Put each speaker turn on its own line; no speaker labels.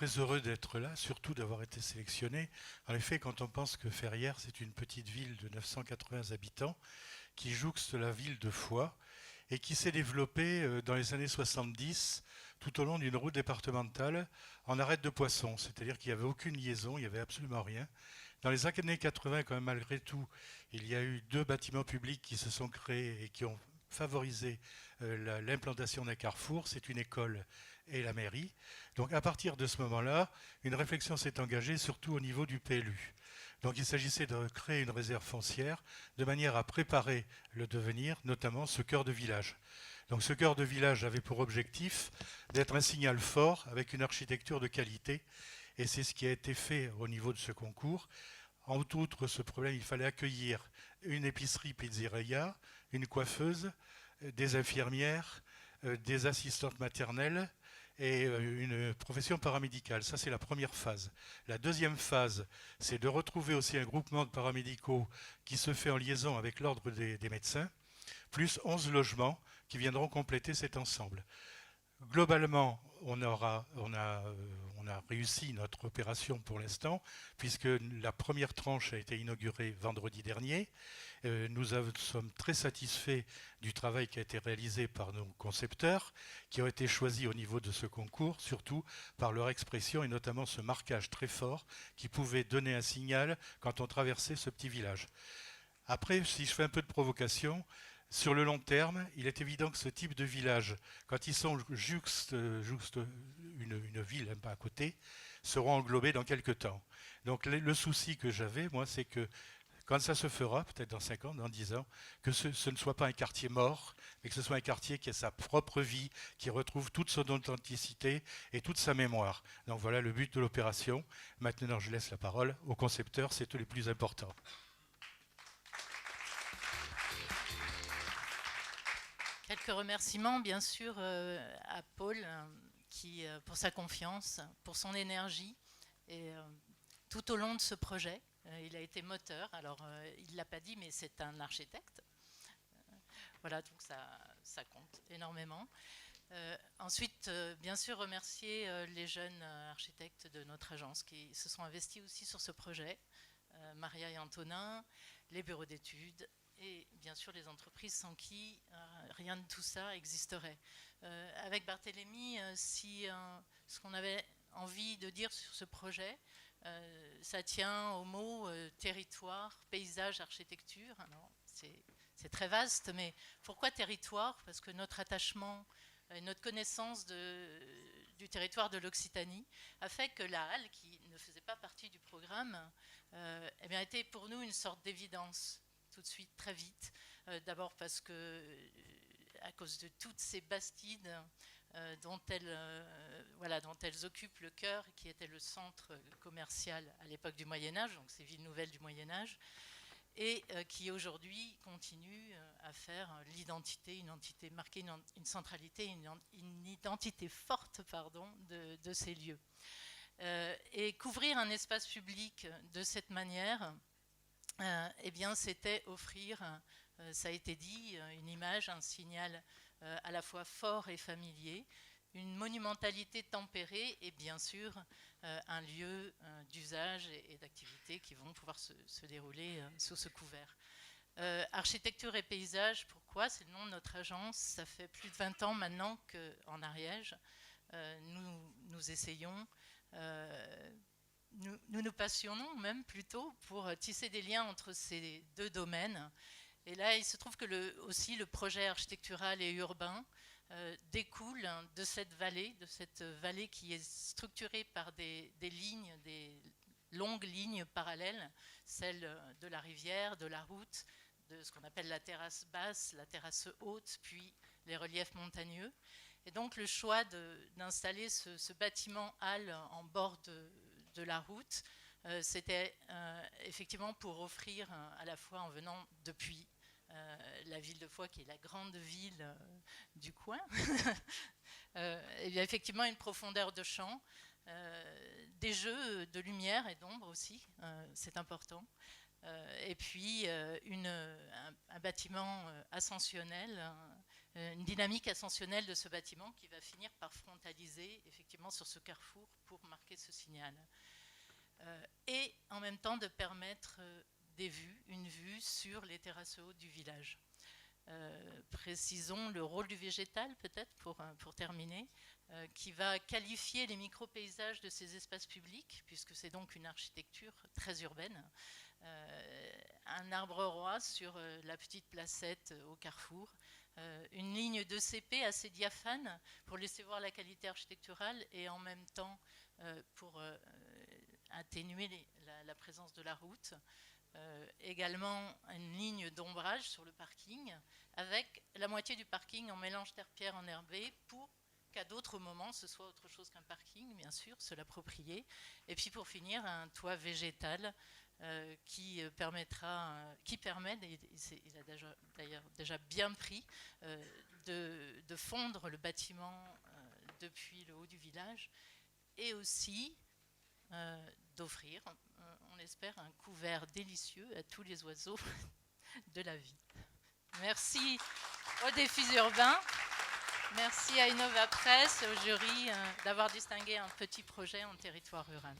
très heureux d'être là, surtout d'avoir été sélectionné. En effet, quand on pense que Ferrières, c'est une petite ville de 980 habitants qui jouxte la ville de Foix et qui s'est développée dans les années 70 tout au long d'une route départementale en arête de poissons, c'est-à-dire qu'il n'y avait aucune liaison, il n'y avait absolument rien. Dans les années 80, quand même, malgré tout, il y a eu 2 bâtiments publics qui se sont créés et qui ont favorisé l'implantation d'un carrefour, c'est une école et la mairie. Donc à partir de ce moment-là, une réflexion s'est engagée surtout au niveau du PLU. Donc il s'agissait de créer une réserve foncière de manière à préparer le devenir, notamment ce cœur de village. Donc ce cœur de village avait pour objectif d'être un signal fort avec une architecture de qualité, et c'est ce qui a été fait au niveau de ce concours. En outre ce problème, il fallait accueillir une épicerie pizzeria, une coiffeuse, des infirmières, des assistantes maternelles et une profession paramédicale. Ça, c'est la première phase. La deuxième phase, c'est de retrouver aussi un groupement de paramédicaux qui se fait en liaison avec l'ordre des médecins, plus 11 logements qui viendront compléter cet ensemble. Globalement, on a réussi notre opération pour l'instant, puisque la première tranche a été inaugurée vendredi dernier. Nous sommes très satisfaits du travail qui a été réalisé par nos concepteurs, qui ont été choisis au niveau de ce concours, surtout par leur expression et notamment ce marquage très fort qui pouvait donner un signal quand on traversait ce petit village. Après, si je fais un peu de provocation, sur le long terme, il est évident que ce type de village, quand ils sont juxte une ville un peu à côté, seront englobés dans quelques temps. Donc le souci que j'avais, moi, c'est que quand ça se fera, peut-être dans 5 ans, dans 10 ans, que ce ne soit pas un quartier mort, mais que ce soit un quartier qui a sa propre vie, qui retrouve toute son authenticité et toute sa mémoire. Donc voilà le but de l'opération. Maintenant, je laisse la parole aux concepteurs, c'est eux les plus importants.
Quelques remerciements, bien sûr, à Paul, pour sa confiance, pour son énergie, et tout au long de ce projet. Il a été moteur. Alors, il ne l'a pas dit, mais c'est un architecte. Voilà, donc ça compte énormément. Ensuite, bien sûr, remercier les jeunes architectes de notre agence qui se sont investis aussi sur ce projet. Maria et Antonin, les bureaux d'études, et bien sûr les entreprises sans qui rien de tout ça existerait. Avec Barthélémy, ce qu'on avait envie de dire sur ce projet, ça tient au mot territoire, paysage, architecture. C'est très vaste, mais pourquoi territoire? Parce que notre attachement, notre connaissance du territoire de l'Occitanie a fait que la halle, qui ne faisait pas partie du programme, eh bien, était pour nous une sorte d'évidence, tout de suite, très vite. D'abord parce que, à cause de toutes ces bastides dont elles occupent le cœur, qui était le centre commercial à l'époque du Moyen-Âge, donc ces villes nouvelles du Moyen-Âge, et qui aujourd'hui continuent à faire l'identité, une entité marquée, une centralité, une identité forte, de ces lieux. Et couvrir un espace public de cette manière, eh bien, c'était offrir, ça a été dit, une image, un signal à la fois fort et familier, une monumentalité tempérée et bien sûr un lieu d'usage et d'activité qui vont pouvoir se dérouler sous ce couvert. Architecture et paysage, pourquoi? C'est le nom de notre agence. Ça fait plus de 20 ans maintenant qu'en Ariège, nous essayons, nous passionnons même plutôt pour tisser des liens entre ces deux domaines. Et là, il se trouve que aussi le projet architectural et urbain découle de cette vallée qui est structurée par des lignes, des longues lignes parallèles, celles de la rivière, de la route, de ce qu'on appelle la terrasse basse, la terrasse haute, puis les reliefs montagneux. Et donc le choix d'installer ce bâtiment halle en bord de la route, c'était effectivement pour offrir, à la fois en venant depuis la ville de Foix, qui est la grande ville du coin, il y a effectivement une profondeur de champ, des jeux de lumière et d'ombre aussi, c'est important. Et puis un bâtiment ascensionnel une dynamique ascensionnelle de ce bâtiment qui va finir par frontaliser effectivement sur ce carrefour pour marquer ce signal. Et en même temps de permettre une vue sur les terrasses hautes du village. Précisons le rôle du végétal peut-être pour terminer, qui va qualifier les micro-paysages de ces espaces publics, puisque c'est donc une architecture très urbaine. Un arbre roi sur la petite placette au carrefour, une ligne de CP assez diaphane pour laisser voir la qualité architecturale et en même temps pour atténuer la présence de la route. Également une ligne d'ombrage sur le parking avec la moitié du parking en mélange terre-pierre enherbé pour qu'à d'autres moments ce soit autre chose qu'un parking, bien sûr, se l'approprier. Et puis pour finir, un toit végétal qui permet, il a d'ailleurs déjà bien pris, de fondre le bâtiment depuis le haut du village et aussi d'offrir, on espère, un couvert délicieux à tous les oiseaux de la vie. Merci aux défis urbains, merci à Innova Presse, au jury d'avoir distingué un petit projet en territoire rural.